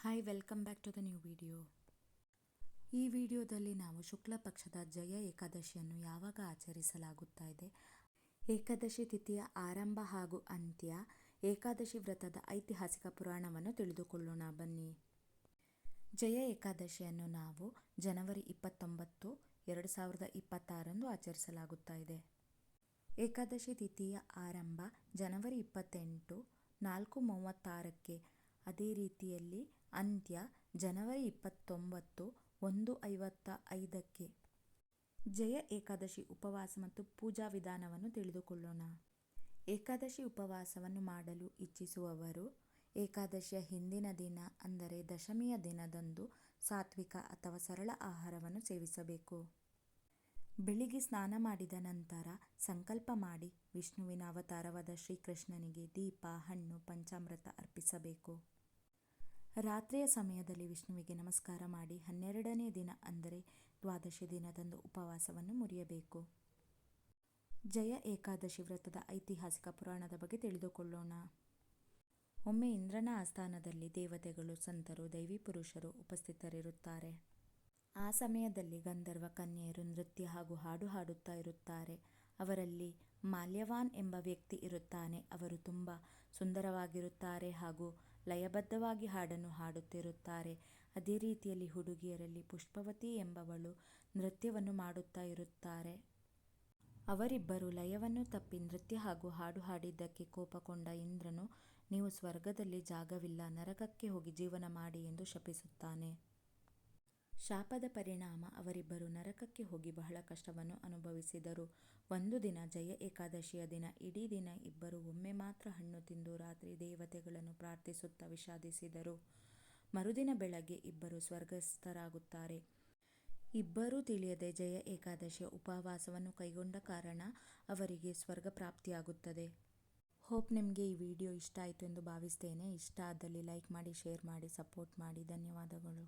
Hi, welcome back to the new video. ಈ ವಿಡಿಯೋದಲ್ಲಿ ನಾವು ಶುಕ್ಲ ಪಕ್ಷದ ಜಯ ಏಕಾದಶಿಯನ್ನು ಯಾವಾಗ ಆಚರಿಸಲಾಗುತ್ತಾ ಇದೆ, ಏಕಾದಶಿ ತಿಥಿಯ ಆರಂಭ ಹಾಗೂ ಅಂತ್ಯ, ಏಕಾದಶಿ ವ್ರತದ ಐತಿಹಾಸಿಕ ಪುರಾಣವನ್ನು ತಿಳಿದುಕೊಳ್ಳೋಣ ಬನ್ನಿ. ಜಯ ಏಕಾದಶಿಯನ್ನು ನಾವು ಜನವರಿ 29, 2026 ಆಚರಿಸಲಾಗುತ್ತಾ ಇದೆ. ಏಕಾದಶಿ ತಿಥಿಯ ಆರಂಭ ಜನವರಿ 28, 4:36ಕ್ಕೆ. ಅದೇ ರೀತಿಯಲ್ಲಿ ಅಂತ್ಯ ಜನವರಿ 29, 1:55ಕ್ಕೆ. ಜಯ ಏಕಾದಶಿ ಉಪವಾಸ ಮತ್ತು ಪೂಜಾ ವಿಧಾನವನ್ನು ತಿಳಿದುಕೊಳ್ಳೋಣ. ಏಕಾದಶಿ ಉಪವಾಸವನ್ನು ಮಾಡಲು ಇಚ್ಛಿಸುವವರು ಏಕಾದಶಿಯ ಹಿಂದಿನ ದಿನ ಅಂದರೆ ದಶಮಿಯ ದಿನದಂದು ಸಾತ್ವಿಕ ಅಥವಾ ಸರಳ ಆಹಾರವನ್ನು ಸೇವಿಸಬೇಕು. ಬೆಳಿಗ್ಗೆ ಸ್ನಾನ ಮಾಡಿದ ನಂತರ ಸಂಕಲ್ಪ ಮಾಡಿ ವಿಷ್ಣುವಿನ ಅವತಾರವಾದ ಶ್ರೀಕೃಷ್ಣನಿಗೆ ದೀಪ, ಹಣ್ಣು, ಪಂಚಾಮೃತ ಅರ್ಪಿಸಬೇಕು. ರಾತ್ರಿಯ ಸಮಯದಲ್ಲಿ ವಿಷ್ಣುವಿಗೆ ನಮಸ್ಕಾರ ಮಾಡಿ 12ನೇ ದಿನ ಅಂದರೆ ದ್ವಾದಶಿ ದಿನದಂದು ಉಪವಾಸವನ್ನು ಮುರಿಯಬೇಕು. ಜಯ ಏಕಾದಶಿ ವ್ರತದ ಐತಿಹಾಸಿಕ ಪುರಾಣದ ಬಗ್ಗೆ ತಿಳಿದುಕೊಳ್ಳೋಣ. ಒಮ್ಮೆ ಇಂದ್ರನ ಆಸ್ಥಾನದಲ್ಲಿ ದೇವತೆಗಳು, ಸಂತರು, ದೈವಿ ಪುರುಷರು ಉಪಸ್ಥಿತರಿರುತ್ತಾರೆ. ಆ ಸಮಯದಲ್ಲಿ ಗಂಧರ್ವ ಕನ್ಯೆಯರು ನೃತ್ಯ ಹಾಗೂ ಹಾಡು ಹಾಡುತ್ತಾ ಇರುತ್ತಾರೆ. ಅವರಲ್ಲಿ ಮಾಲ್ಯವಾನ್ ಎಂಬ ವ್ಯಕ್ತಿ ಇರುತ್ತಾನೆ. ಅವರು ತುಂಬ ಸುಂದರವಾಗಿರುತ್ತಾರೆ ಹಾಗೂ ಲಯಬದ್ಧವಾಗಿ ಹಾಡನ್ನು ಹಾಡುತ್ತಿರುತ್ತಾರೆ. ಅದೇ ರೀತಿಯಲ್ಲಿ ಹುಡುಗಿಯರಲ್ಲಿ ಪುಷ್ಪವತಿ ಎಂಬವಳು ನೃತ್ಯವನ್ನು ಮಾಡುತ್ತಾ ಇರುತ್ತಾರೆ. ಅವರಿಬ್ಬರು ಲಯವನ್ನು ತಪ್ಪಿ ನೃತ್ಯ ಹಾಗೂ ಹಾಡು ಹಾಡಿದ್ದಕ್ಕೆ ಕೋಪಗೊಂಡ ಇಂದ್ರನು, ನೀವು ಸ್ವರ್ಗದಲ್ಲಿ ಜಾಗವಿಲ್ಲ, ನರಕಕ್ಕೆ ಹೋಗಿ ಜೀವನ ಮಾಡಿ ಎಂದು ಶಪಿಸುತ್ತಾನೆ. ಶಾಪದ ಪರಿಣಾಮ ಅವರಿಬ್ಬರು ನರಕಕ್ಕೆ ಹೋಗಿ ಬಹಳ ಕಷ್ಟವನ್ನು ಅನುಭವಿಸಿದರು. ಒಂದು ದಿನ ಜಯ ಏಕಾದಶಿಯ ದಿನ ಇಡೀ ದಿನ ಇಬ್ಬರು ಒಮ್ಮೆ ಮಾತ್ರ ಹಣ್ಣು ತಿಂದು ರಾತ್ರಿ ದೇವತೆಗಳನ್ನು ಪ್ರಾರ್ಥಿಸುತ್ತಾ ವಿಷಾದಿಸಿದರು. ಮರುದಿನ ಬೆಳಗ್ಗೆ ಇಬ್ಬರು ಸ್ವರ್ಗಸ್ಥರಾಗುತ್ತಾರೆ. ಇಬ್ಬರೂ ತಿಳಿಯದೆ ಜಯ ಏಕಾದಶಿಯ ಉಪವಾಸವನ್ನು ಕೈಗೊಂಡ ಕಾರಣ ಅವರಿಗೆ ಸ್ವರ್ಗ ಪ್ರಾಪ್ತಿಯಾಗುತ್ತದೆ. ಹೋಪ್ ನಿಮಗೆ ಈ ವಿಡಿಯೋ ಇಷ್ಟ ಆಯಿತು ಎಂದು ಭಾವಿಸ್ತೇನೆ. ಇಷ್ಟ ಆದಲ್ಲಿ ಲೈಕ್ ಮಾಡಿ, ಶೇರ್ ಮಾಡಿ, ಸಪೋರ್ಟ್ ಮಾಡಿ. ಧನ್ಯವಾದಗಳು.